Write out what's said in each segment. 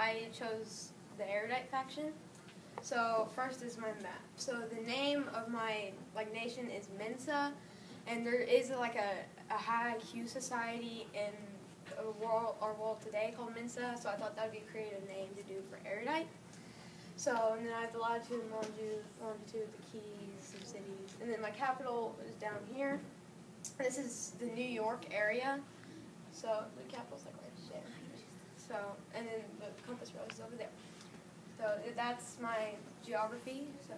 I chose the Erudite faction. So first is my map. So the name of my nation is Mensa, and there is a high IQ society in our world today called Mensa. So I thought that would be a creative name to do for Erudite. So and then I have the latitude and longitude, the keys, some cities, and then my capital is down here. This is the New York area. So the capital's right there. So and then the compass rose is over there. So that's my geography. So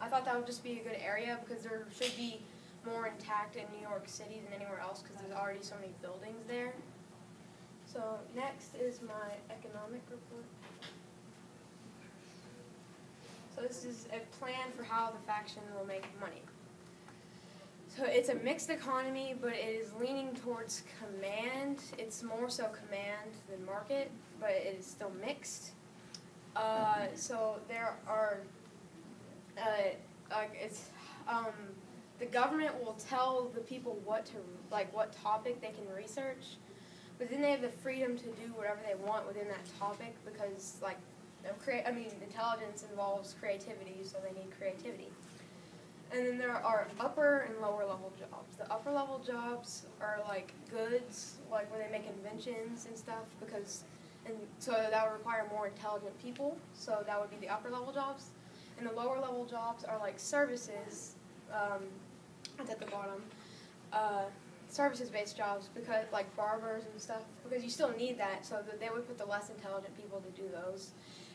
I thought that would just be a good area because there should be more intact in New York City than anywhere else because there's already so many buildings there. So next is my economic report. So this is a plan for how the faction will make money. So it's a mixed economy, but it is leaning towards command. It's more so command than market, but it is still mixed. So there are, the government will tell the people what topic they can research, but then they have the freedom to do whatever they want within that topic because, intelligence involves creativity, so they need creativity. And then there are upper and lower level jobs. The upper level jobs are like goods, like where they make inventions and stuff, so that would require more intelligent people. So that would be the upper level jobs. And the lower level jobs are like services, it's at the bottom, services-based jobs, because like barbers and stuff, because you still need that, so that they would put the less intelligent people to do those.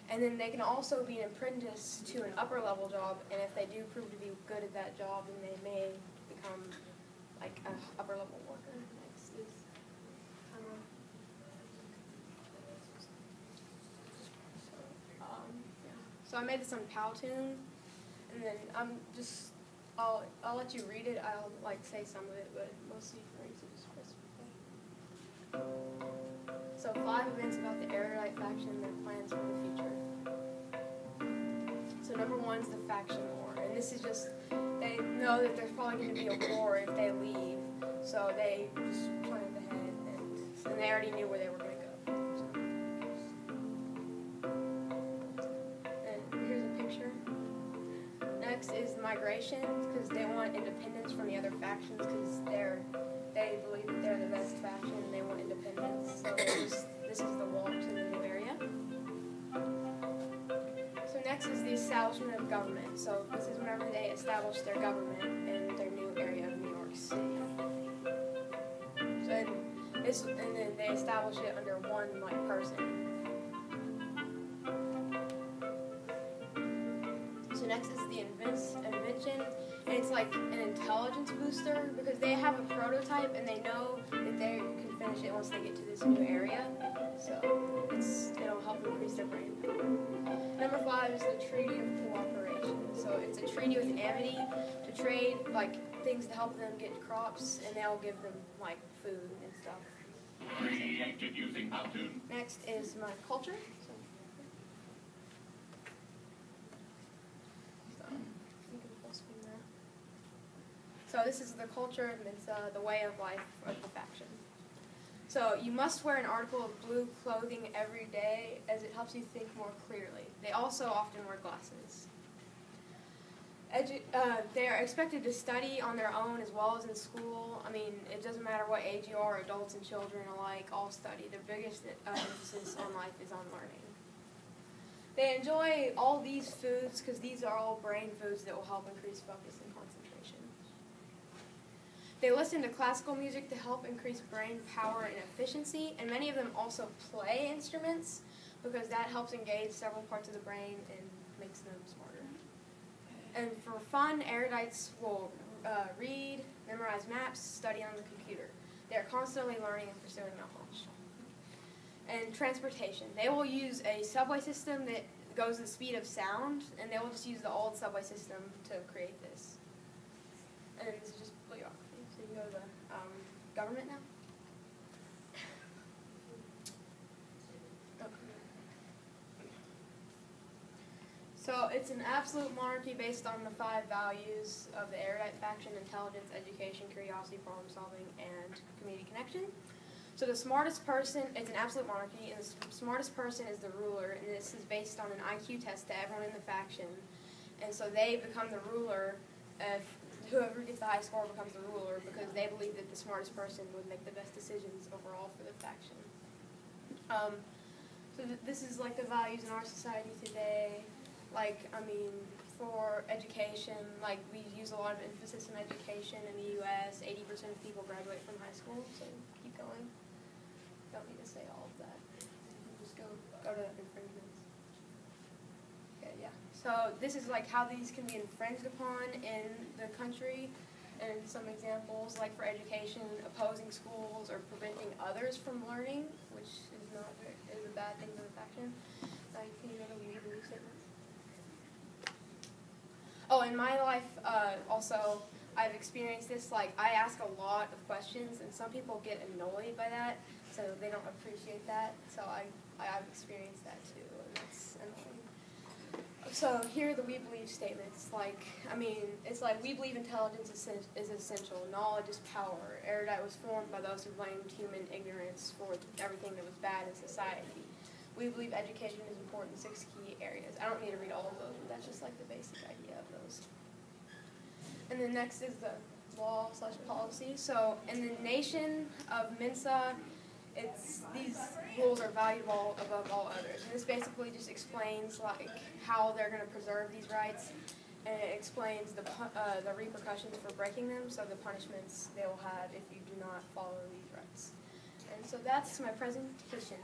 And then they can also be an apprentice to an upper level job, and if they do prove to be good at that job, then they may become like an upper level worker. Next is So I made this on Powtoon, and then I'll let you read it. I'll say some of it, but mostly for you to just press play. So 5 events about the Erudite faction and their plans for the future. So number 1 is the faction war, and this is just, they know that there's probably going to be a war if they leave, so they just planned ahead, and they already knew where they were going to go. And here's a picture. Next is migration, because they want independence from the other factions, because they believe that they're the best faction and they want independence. So this is the walk to the new area. So next is the establishment of government. So this is whenever they establish their government in their new area of New York City. So and then they establish it under one person. So next is the invention, and it's like an intelligence booster because they have a prototype and they know that they can finish it once they get to this new area. So it'll help increase their brain power. Number 5 is the Treaty of Cooperation. So it's a treaty with Amity to trade things to help them get crops, and they'll give them food and stuff. Created using Powtoon. Next is my culture. So this is the culture and it's the way of life of the faction. So you must wear an article of blue clothing every day as it helps you think more clearly. They also often wear glasses. They are expected to study on their own as well as in school. I mean, it doesn't matter what age you are, adults and children alike all study. Their biggest emphasis on life is on learning. They enjoy all these foods because these are all brain foods that will help increase focus and concentration. They listen to classical music to help increase brain power and efficiency, and many of them also play instruments because that helps engage several parts of the brain and makes them smarter. And for fun, erudites will read, memorize maps, study on the computer. They are constantly learning and pursuing knowledge. And transportation. They will use a subway system that goes the speed of sound, and they will just use the old subway system to create this. And this is just bibliography. So you can go to the government now. So it's an absolute monarchy based on the 5 values of the Erudite faction: intelligence, education, curiosity, problem solving, and community connection. So the smartest person, it's an absolute monarchy, and the smartest person is the ruler, and this is based on an IQ test to everyone in the faction. And so they become the ruler if whoever gets the high score becomes the ruler, because they believe that the smartest person would make the best decisions overall for the faction. So this is like the values in our society today. Like, I mean, for education, like we use a lot of emphasis on education in the U.S. 80% of people graduate from high school, so keep going. Don't need to say all of that. Just go to infringements. Okay, yeah. So this is like how these can be infringed upon in the country, and some examples, like for education, opposing schools or preventing others from learning, which is a bad thing for the faction. Can you go to the belief statements? Oh, in my life, also, I've experienced this. Like, I ask a lot of questions, and some people get annoyed by that, so they don't appreciate that. So I've experienced that too, and that's annoying. So here are the we believe statements. Like, I mean, it's like we believe intelligence is essential. Knowledge is power. Erudite was formed by those who blamed human ignorance for everything that was bad in society. We believe education is important in 6 key areas. I don't need to read all of those, but that's just like the basic idea of those. And then next is the law/policy. So in the nation of Mensa, these rules are valuable above all others. And this basically just explains like how they're going to preserve these rights, and it explains the repercussions for breaking them, so the punishments they will have if you do not follow these rights. And so that's my presentation.